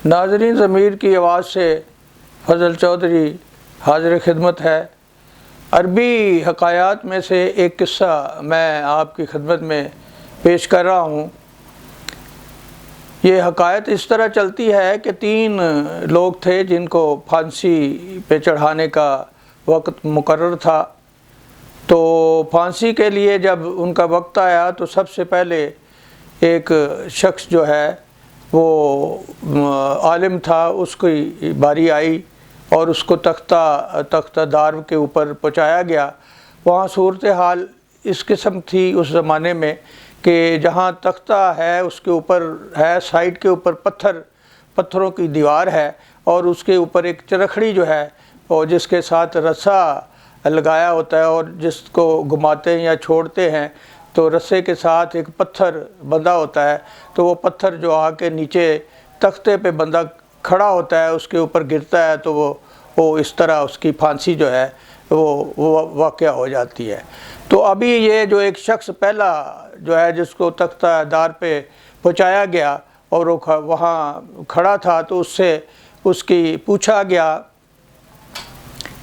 ناظرین، ضمیر کی آواز سے فضل چودھری حاضر خدمت ہے۔ عربی حکایات میں سے ایک قصہ میں آپ کی خدمت میں پیش کر رہا ہوں۔ یہ حکایت اس طرح چلتی ہے کہ 3 لوگ تھے جن کو پھانسی پہ چڑھانے کا وقت مقرر تھا۔ تو پھانسی کے لیے جب ان کا وقت آیا تو سب سے پہلے ایک شخص جو ہے وہ عالم تھا، اس کی باری آئی اور اس کو تختہ دار کے اوپر پہنچایا گیا۔ وہاں صورتحال اس قسم تھی اس زمانے میں کہ جہاں تختہ ہے اس کے اوپر ہے، سائڈ کے اوپر پتھروں کی دیوار ہے، اور اس کے اوپر ایک چرخڑی جو ہے اور جس کے ساتھ رسا لگایا ہوتا ہے، اور جس کو گھماتے ہیں یا چھوڑتے ہیں تو رسے کے ساتھ ایک پتھر بندھا ہوتا ہے، تو وہ پتھر جو آ کے نیچے تختے پہ بندہ کھڑا ہوتا ہے اس کے اوپر گرتا ہے، تو وہ اس طرح اس کی پھانسی جو ہے وہ واقع ہو جاتی ہے۔ تو ابھی یہ جو ایک شخص پہلا جو ہے جس کو تختہ دار پہ پہنچایا گیا اور وہ وہاں کھڑا تھا، تو اس کی پوچھا گیا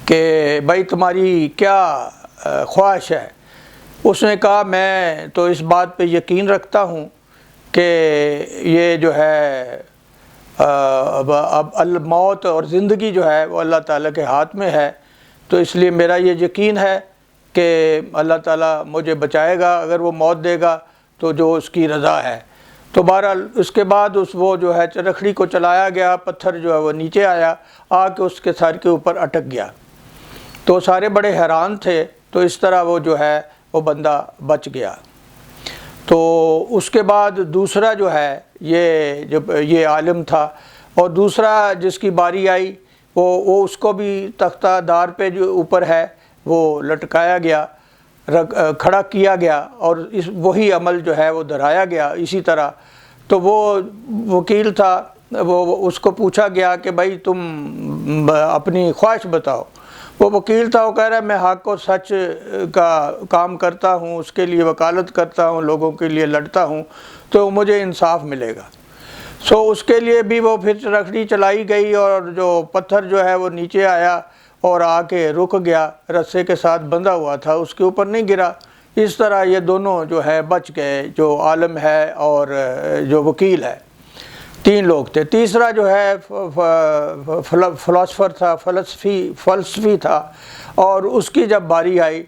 کہ بھائی تمہاری کیا خواہش ہے؟ اس نے کہا میں تو اس بات پہ یقین رکھتا ہوں کہ یہ جو ہے اب الموت اور زندگی جو ہے وہ اللہ تعالیٰ کے ہاتھ میں ہے، تو اس لیے میرا یہ یقین ہے کہ اللہ تعالیٰ مجھے بچائے گا، اگر وہ موت دے گا تو جو اس کی رضا ہے۔ تو بہرحال اس کے بعد وہ جو ہے چرخڑی کو چلایا گیا، پتھر جو ہے وہ نیچے آیا، آ کے اس کے سر کے اوپر اٹک گیا۔ تو سارے بڑے حیران تھے، تو اس طرح وہ جو ہے وہ بندہ بچ گیا۔ تو اس کے بعد دوسرا جو ہے یہ عالم تھا، اور دوسرا جس کی باری آئی وہ اس کو بھی تختہ دار پہ جو اوپر ہے وہ لٹکایا گیا، کھڑا کیا گیا، اور وہی عمل جو ہے وہ دہرایا گیا اسی طرح۔ تو وہ وکیل تھا، وہ اس کو پوچھا گیا کہ بھائی تم اپنی خواہش بتاؤ۔ وہ وکیل تھا، وہ کہہ رہا ہے میں حق اور سچ کا کام کرتا ہوں، اس کے لیے وکالت کرتا ہوں، لوگوں کے لیے لڑتا ہوں، تو مجھے انصاف ملے گا۔ اس کے لیے بھی وہ پھر چرخڑی چلائی گئی، اور جو پتھر جو ہے وہ نیچے آیا اور آ کے رک گیا، رسے کے ساتھ بندھا ہوا تھا، اس کے اوپر نہیں گرا۔ اس طرح یہ دونوں جو ہے بچ گئے، جو عالم ہے اور جو وکیل ہے۔ 3 لوگ تھے۔ تیسرا جو ہے فلاسفر تھا، فلسفی تھا، اور اس کی جب باری آئی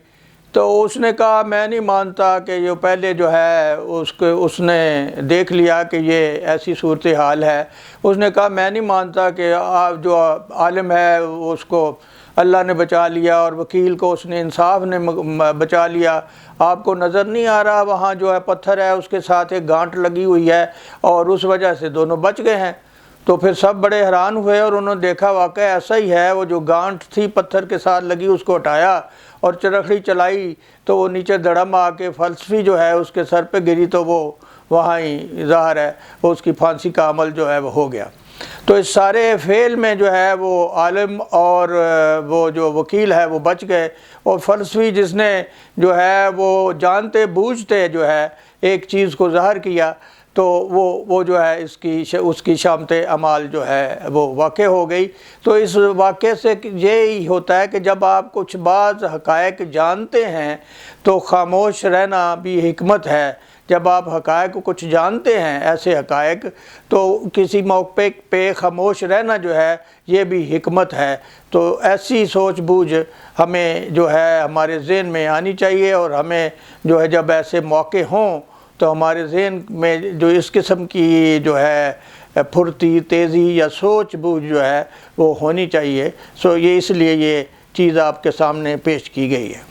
تو اس نے کہا میں نہیں مانتا کہ یہ پہلے جو ہے اس نے دیکھ لیا کہ یہ ایسی صورتحال ہے۔ اس نے کہا میں نہیں مانتا کہ جو عالم ہے اس کو اللہ نے بچا لیا اور وکیل کو اس نے انصاف نے بچا لیا۔ آپ کو نظر نہیں آ رہا وہاں جو ہے پتھر ہے اس کے ساتھ ایک گانٹ لگی ہوئی ہے، اور اس وجہ سے دونوں بچ گئے ہیں۔ تو پھر سب بڑے حیران ہوئے، اور انہوں نے دیکھا واقعہ ایسا ہی ہے، وہ جو گانٹ تھی پتھر کے ساتھ لگی اس کو ہٹایا اور چرخڑی چلائی تو وہ نیچے دڑم آ کے فلسفی جو ہے اس کے سر پہ گری، تو وہ وہاں ہی ظاہر ہے اس کی پھانسی کا عمل جو ہے وہ ہو گیا۔ تو اس سارے فعل میں جو ہے وہ عالم اور وہ جو وکیل ہے وہ بچ گئے، اور فلسفی جس نے جو ہے وہ جانتے بوجھتے جو ہے ایک چیز کو ظاہر کیا، تو وہ جو ہے اس کی شامت اعمال جو ہے وہ واقع ہو گئی۔ تو اس واقعے سے یہی ہوتا ہے کہ جب آپ کچھ بعض حقائق جانتے ہیں تو خاموش رہنا بھی حکمت ہے۔ جب آپ حقائق کو کچھ جانتے ہیں ایسے حقائق، تو کسی موقع پہ خاموش رہنا جو ہے یہ بھی حکمت ہے۔ تو ایسی سوچ بوجھ ہمیں جو ہے ہمارے ذہن میں آنی چاہیے، اور ہمیں جو ہے جب ایسے موقع ہوں تو ہمارے ذہن میں جو اس قسم کی جو ہے پھرتی، تیزی یا سوچ بوجھ جو ہے وہ ہونی چاہیے۔ یہ اس لیے یہ چیز آپ کے سامنے پیش کی گئی ہے۔